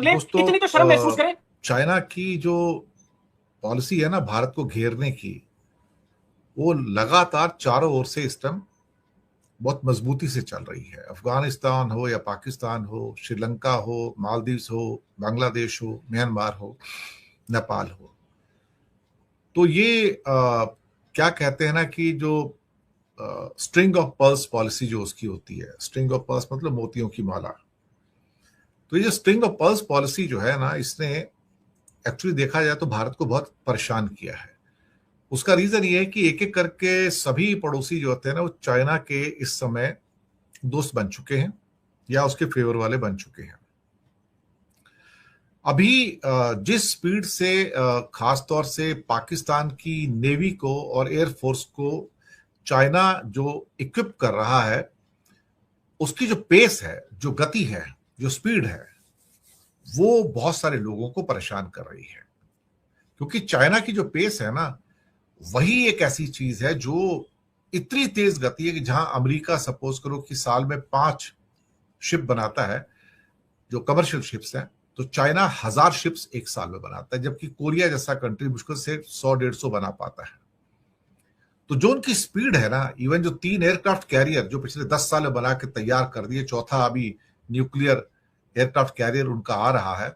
दोस्तों, इतनी तो शर्म महसूस करें। चाइना की जो पॉलिसी है ना भारत को घेरने की, वो लगातार चारों ओर से इस टाइम बहुत मजबूती से चल रही है। अफगानिस्तान हो या पाकिस्तान हो, श्रीलंका हो, मालदीव्स हो, बांग्लादेश हो, म्यांमार हो, नेपाल हो, तो ये क्या कहते हैं ना कि जो स्ट्रिंग ऑफ पर्ल्स पॉलिसी जो उसकी होती है, स्ट्रिंग ऑफ पर्ल्स मतलब मोतियों की माला। तो ये जो स्ट्रिंग ऑफ पर्ल्स पॉलिसी जो है ना, इसने एक्चुअली देखा जाए तो भारत को बहुत परेशान किया है। उसका रीजन ये है कि एक एक करके सभी पड़ोसी जो होते हैं ना, वो चाइना के इस समय दोस्त बन चुके हैं या उसके फेवर वाले बन चुके हैं। अभी जिस स्पीड से खास तौर से पाकिस्तान की नेवी को और एयरफोर्स को चाइना जो इक्विप कर रहा है, उसकी जो पेस है, जो गति है, जो स्पीड है, वो बहुत सारे लोगों को परेशान कर रही है। क्योंकि चाइना की जो पेस है ना, वही एक ऐसी चीज है जो इतनी तेज गति है कि जहां अमेरिका सपोज करो कि साल में 5 शिप बनाता है, जो कमर्शियल शिप्स हैं, तो चाइना 1000 शिप्स एक साल में बनाता है, जबकि कोरिया जैसा कंट्री मुश्किल से 100-150 बना पाता है। तो जो उनकी स्पीड है ना, इवन जो 3 एयरक्राफ्ट कैरियर जो पिछले 10 साल में बना के तैयार कर दिए, चौथा अभी न्यूक्लियर एयरक्राफ्ट कैरियर उनका आ रहा है,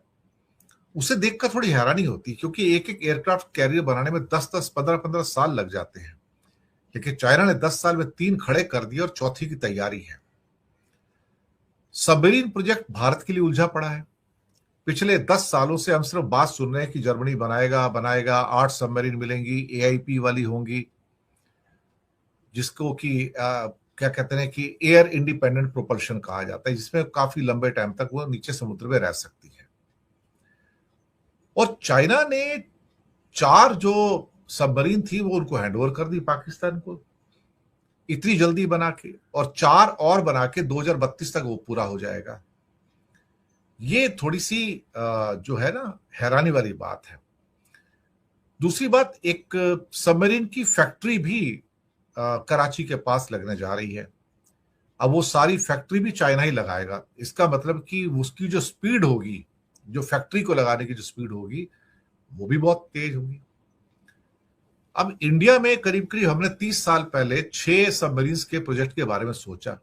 उसे देखकर थोड़ी हैरानी होती है। क्योंकि एक एक एयरक्राफ्ट कैरियर बनाने में 10-10, 15-15 साल लग जाते हैं, लेकिन चाइना ने 10 साल में 3 खड़े कर दिए और चौथी की तैयारी है। सबमरीन प्रोजेक्ट भारत के लिए उलझा पड़ा है। पिछले 10 सालों से हम सिर्फ बात सुन रहे हैं कि जर्मनी बनाएगा बनाएगा, 8 सबमरीन मिलेंगी, एआईपी वाली होंगी, जिसको कि क्या कहते हैं कि एयर इंडिपेंडेंट प्रोपल्शन कहा जाता है, जिसमें काफी लंबे टाइम तक वो नीचे समुद्र में रह सकती है। और चाइना ने 4 जो सबमरीन थी वो उनको हैंडओवर कर दी पाकिस्तान को, इतनी जल्दी बना के, और 4 और बना के 2032 तक वो पूरा हो जाएगा। ये थोड़ी सी जो है ना, हैरानी वाली बात है। दूसरी बात, एक सबमरीन की फैक्ट्री भी कराची के पास लगने जा रही है। अब वो सारी फैक्ट्री भी चाइना ही लगाएगा। इसका मतलब कि उसकी जो स्पीड होगी, जो फैक्ट्री को लगाने की जो स्पीड होगी, वो भी बहुत तेज होगी। अब इंडिया में करीब करीब हमने 30 साल पहले 6 सबमरीन्स के प्रोजेक्ट के बारे में सोचा,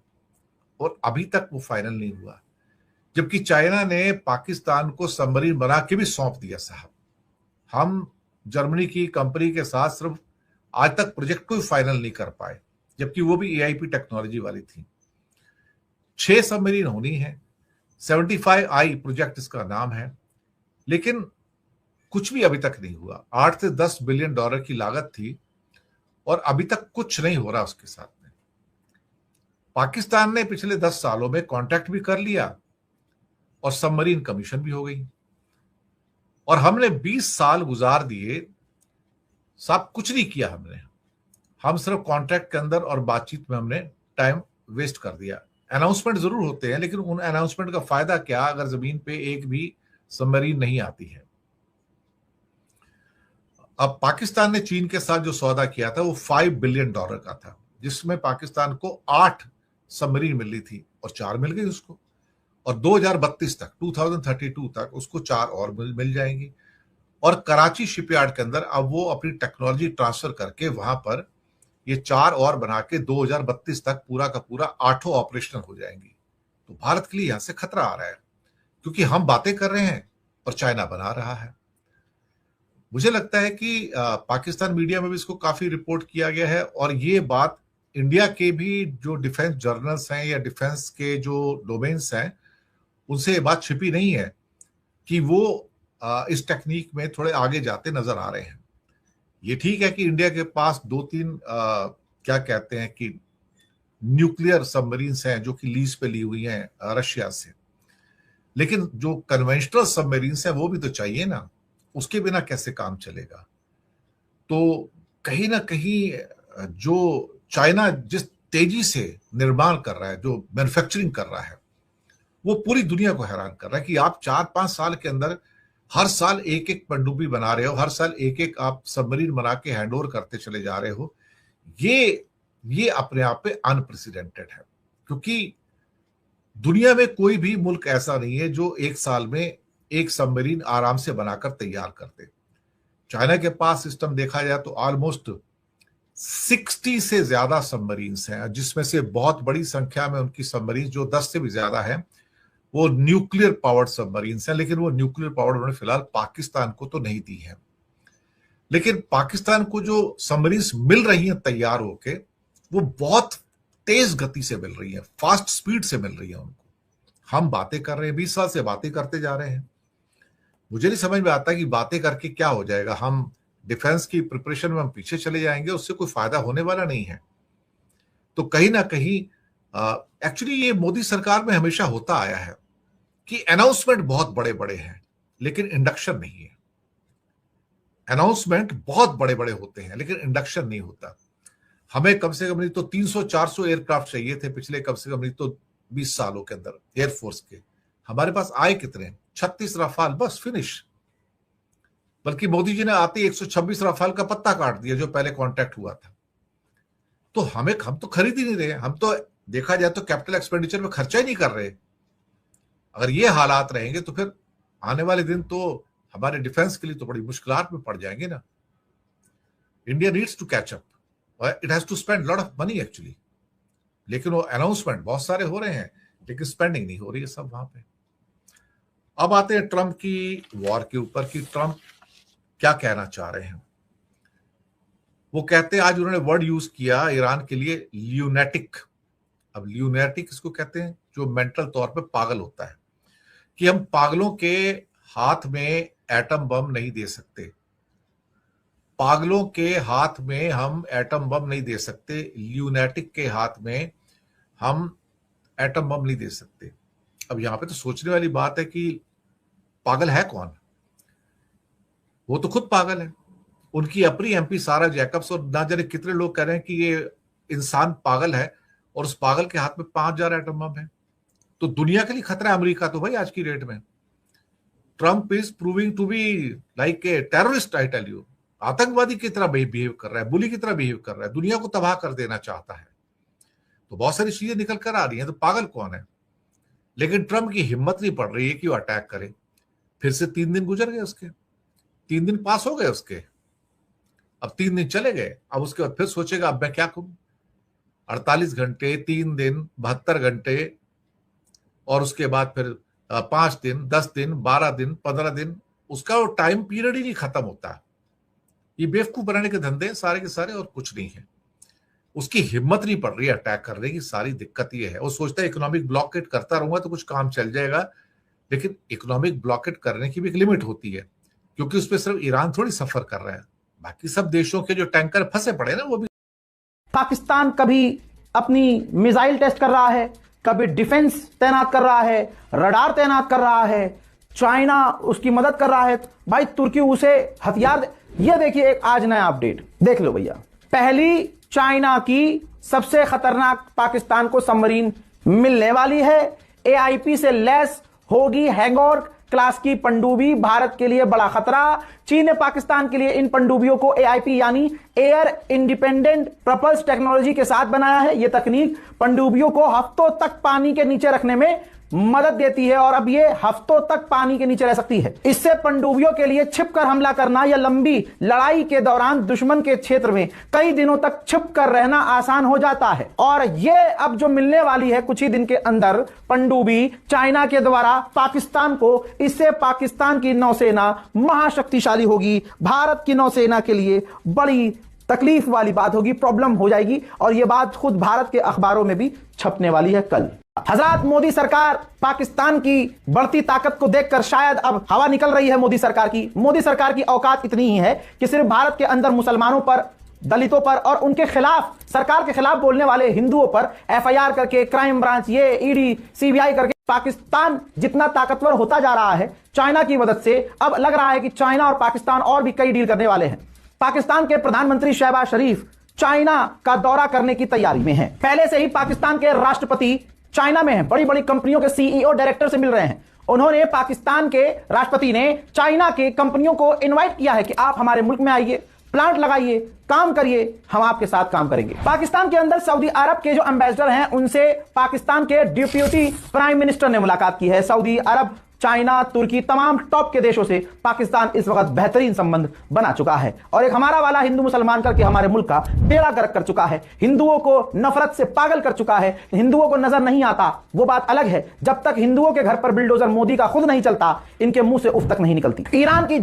और अभी तक वो फाइनल नहीं हुआ, जबकि चाइना ने पाकिस्तान को सबमरीन बना के भी सौंप दिया। साहब, हम जर्मनी की कंपनी के साथ सिर्फ आज तक प्रोजेक्ट को भी फाइनल नहीं कर पाए, जबकि वो भी एआईपी टेक्नोलॉजी वाली थी। 6 सबमरीन होनी है, 75I प्रोजेक्ट इसका नाम है, लेकिन कुछ भी अभी तक नहीं हुआ। 8 से 10 बिलियन डॉलर की लागत थी, और अभी तक कुछ नहीं हो रहा उसके साथ में। पाकिस्तान ने पिछले 10 सालों में कॉन्ट्रैक्ट भी कर लिया और सबमरीन कमीशन भी हो गई, और हमने 20 साल गुजार दिए, सब कुछ नहीं किया हमने। हम सिर्फ कॉन्ट्रैक्ट के अंदर और बातचीत में हमने टाइम वेस्ट कर दिया। अनाउंसमेंट जरूर होते हैं, लेकिन उन अनाउंसमेंट का फायदा क्या अगर जमीन पे एक भी सबमरीन नहीं आती है। अब पाकिस्तान ने चीन के साथ जो सौदा किया था वो 5 बिलियन डॉलर का था, जिसमें पाकिस्तान को 8 सबमरीन मिल रही थी, और 4 मिल गई उसको। और 2032 तक, 2032 तक उसको 4 और मिल जाएंगी। और कराची शिपयार्ड के अंदर अब वो अपनी टेक्नोलॉजी ट्रांसफर करके वहां पर ये 4 और बना के 2032 तक पूरा का पूरा 8 ऑपरेशनल हो जाएंगी। तो भारत के लिए यहां से खतरा आ रहा है, क्योंकि हम बातें कर रहे हैं और चाइना बना रहा है। मुझे लगता है कि पाकिस्तान मीडिया में भी इसको काफी रिपोर्ट किया गया है, और ये बात इंडिया के भी जो डिफेंस जर्नल्स हैं या डिफेंस के जो डोमेन्स हैं, उनसे ये बात छिपी नहीं है कि वो इस टेक्निक में थोड़े आगे जाते नजर आ रहे हैं। ये ठीक है कि इंडिया के पास 2-3 क्या कहते हैं कि न्यूक्लियर सबमरीन्स हैं जो कि लीज पे ली हुई हैं रशिया से, लेकिन जो कन्वेंशनल सबमरीन्स हैं वो भी तो चाहिए ना, उसके बिना कैसे काम चलेगा। तो कहीं ना कहीं जो चाइना जिस तेजी से निर्माण कर रहा है, जो मैन्युफैक्चरिंग कर रहा है, वो पूरी दुनिया को हैरान कर रहा है कि आप 4-5 साल के अंदर हर साल एक एक पनडुब्बी बना रहे हो, हर साल एक एक आप सबमरीन बना के हैंडओवर करते चले जा रहे हो। ये अपने आप पे अनप्रेसिडेंटेड है, क्योंकि दुनिया में कोई भी मुल्क ऐसा नहीं है जो एक साल में एक सबमरीन आराम से बनाकर तैयार करते। चाइना के पास सिस्टम देखा जाए तो ऑलमोस्ट 60 से ज्यादा सबमरीन्स हैं, जिसमें से बहुत बड़ी संख्या में उनकी सबमरीन जो 10 से भी ज्यादा है वो न्यूक्लियर पावर्ड सबमरीन्स हैं। लेकिन वो न्यूक्लियर पावर्ड उन्होंने फिलहाल पाकिस्तान को तो नहीं दी है। लेकिन पाकिस्तान को जो सबमरीन्स मिल रही हैं तैयार होके, वो बहुत तेज गति से मिल रही है, फास्ट स्पीड से मिल रही है उनको। हम बातें कर रहे हैं, 20 साल से बातें करते जा रहे हैं। मुझे नहीं समझ में आता कि बातें करके क्या हो जाएगा। हम डिफेंस की प्रिपरेशन में हम पीछे चले जाएंगे, उससे कोई फायदा होने वाला नहीं है। तो कहीं ना कहीं एक्चुअली ये मोदी सरकार में हमेशा होता आया है कि अनाउंसमेंट बहुत बड़े बड़े हैं लेकिन इंडक्शन नहीं है। अनाउंसमेंट बहुत बड़े बड़े होते हैं लेकिन इंडक्शन नहीं होता। हमें कम से कम नहीं तो 300-400 एयरक्राफ्ट चाहिए थे पिछले कम से कम नहीं तो 20 सालों के अंदर एयरफोर्स के। हमारे पास आए कितने? 36 रफाल, बस फिनिश। बल्कि मोदी जी ने आते 126 रफाल का पत्ता काट दिया जो पहले कॉन्ट्रैक्ट हुआ था। तो हम तो खरीद ही नहीं रहे। हम तो देखा जाए तो कैपिटल एक्सपेंडिचर में खर्चा ही नहीं कर रहे। अगर ये हालात रहेंगे तो फिर आने वाले दिन तो हमारे डिफेंस के लिए तो बड़ी मुश्किलात में पड़ जाएंगे ना। India needs to catch up, it has to spend lot of money actually. लेकिन वो अनाउंसमेंट बहुत सारे हो रहे हैं लेकिन स्पेंडिंग नहीं हो रही है सब वहां पे। अब आते हैं ट्रंप की वॉर के ऊपर कि ट्रंप क्या कहना चाह रहे हैं। वो कहते हैं, आज उन्होंने वर्ड यूज किया ईरान के लिए, ल्यूनेटिक। अब ल्यूनेटिक इसको कहते हैं जो मेंटल तौर पे पागल होता है, कि हम पागलों के हाथ में एटम बम नहीं दे सकते। पागलों के हाथ में हम एटम बम नहीं दे सकते, ल्यूनेटिक के हाथ में हम एटम बम नहीं दे सकते। अब यहां पे तो सोचने वाली बात है कि पागल है कौन? वो तो खुद पागल है। उनकी अपनी एमपी सारा जैकब्स और ना जाने कितने लोग कह रहे हैं कि ये इंसान पागल है और उस पागल के हाथ में 5000 एटम बम है। तो दुनिया के लिए खतरा है अमेरिका तो भाई आज की डेट में। Trump is proving to be like a terrorist, I tell you. आतंकवादी की तरह बिहेव कर रहा है, बुली की तरह बिहेव कर रहा है, दुनिया को तबाह कर देना चाहता है। तो बहुत सारी चीजें निकल कर आ रही हैं। तो पागल कौन है? लेकिन ट्रंप की हिम्मत नहीं पड़ रही है कि वो अटैक करे। फिर से 3 दिन गुजर गए उसके, 3 दिन पास हो गए उसके, अब 3 दिन चले गए। अब उसके बाद फिर सोचेगा अब मैं क्या करूं। 48 घंटे, 3 दिन, 72 घंटे और उसके बाद फिर 5 दिन, 10 दिन, 12 दिन, 15 दिन, उसका वो टाइम पीरियड ही नहीं खत्म होता। ये बेवकूफ बनाने के धंधे सारे के सारे और कुछ नहीं है। उसकी हिम्मत नहीं पड़ रही है अटैक करने की। सारी दिक्कत ये है, वो सोचता है इकोनॉमिक ब्लॉकेट करता रहूंगा तो कुछ काम चल जाएगा। लेकिन इकोनॉमिक ब्लॉकेट करने की भी एक लिमिट होती है, क्योंकि उस पर सिर्फ ईरान थोड़ी सफर कर रहा है, बाकी सब देशों के जो टैंकर फंसे पड़े ना वो भी। पाकिस्तान कभी अपनी मिसाइल टेस्ट कर रहा है, कभी डिफेंस तैनात कर रहा है, रडार तैनात कर रहा है, चाइना उसकी मदद कर रहा है। भाई तुर्की उसे हथियार ये देखिए एक आज नया अपडेट देख लो भैया। पहली चाइना की सबसे खतरनाक पाकिस्तान को सबमरीन मिलने वाली है। एआईपी से लैस होगी हैंगऑर क्लास की पनडुब्बी, भारत के लिए बड़ा खतरा। चीन ने पाकिस्तान के लिए इन पनडुब्बियों को एआईपी यानी एयर इंडिपेंडेंट प्रपल्स टेक्नोलॉजी के साथ बनाया है। यह तकनीक पनडुब्बियों को हफ्तों तक पानी के नीचे रखने में मदद देती है और अब ये हफ्तों तक पानी के नीचे रह सकती है। इससे पनडुब्बियों के लिए छिपकर हमला करना या लंबी लड़ाई के दौरान दुश्मन के क्षेत्र में कई दिनों तक छिपकर रहना आसान हो जाता है। और ये अब जो मिलने वाली है कुछ ही दिन के अंदर पनडुब्बी चाइना के द्वारा पाकिस्तान को, इससे पाकिस्तान की नौसेना महाशक्तिशाली होगी। भारत की नौसेना के लिए बड़ी तकलीफ वाली बात होगी, प्रॉब्लम हो जाएगी और यह बात खुद भारत के अखबारों में भी छपने वाली है कल। हजरत मोदी सरकार पाकिस्तान की बढ़ती ताकत को देखकर शायद अब हवा निकल रही है मोदी सरकार की। मोदी सरकार की औकात इतनी ही है कि सिर्फ भारत के अंदर मुसलमानों पर, दलितों पर और उनके खिलाफ, सरकार के खिलाफ बोलने वाले हिंदुओं पर एफआईआर करके, क्राइम ब्रांच, ये ईडी, सीबीआई करके पाकिस्तान जितना ताकतवर होता जा रहा है चाइना की मदद से, अब लग रहा है कि चाइना और पाकिस्तान और भी कई डील करने वाले हैं। पाकिस्तान के प्रधानमंत्री शहबाज शरीफ चाइना का दौरा करने की तैयारी में हैं। पहले से ही पाकिस्तान के राष्ट्रपति चाइना में हैं, बड़ी बड़ी कंपनियों के सीईओ, डायरेक्टर से मिल रहे हैं। उन्होंने पाकिस्तान के राष्ट्रपति ने चाइना के कंपनियों को इनवाइट किया है कि आप हमारे मुल्क में आइए, प्लांट लगाइए, काम करिए, हम आपके साथ काम करेंगे। पाकिस्तान के अंदर सऊदी अरब के जो एम्बेसडर हैं उनसे पाकिस्तान के डिप्यूटी प्राइम मिनिस्टर ने मुलाकात की है। सऊदी अरब चाइना, तुर्की, तमाम टॉप के देशों से पाकिस्तान इस वक्त बेहतरीन संबंध बना चुका है और एक हमारा वाला हिंदू मुसलमान करके हमारे मुल्क का बेड़ा गर्क कर चुका है, हिंदुओं को नफरत से पागल कर चुका है। हिंदुओं को नजर नहीं आता, वो बात अलग है। जब तक हिंदुओं के घर पर बिल्डोजर मोदी का खुद नहीं चलता, इनके मुंह से उफ तक नहीं निकलती। ईरान की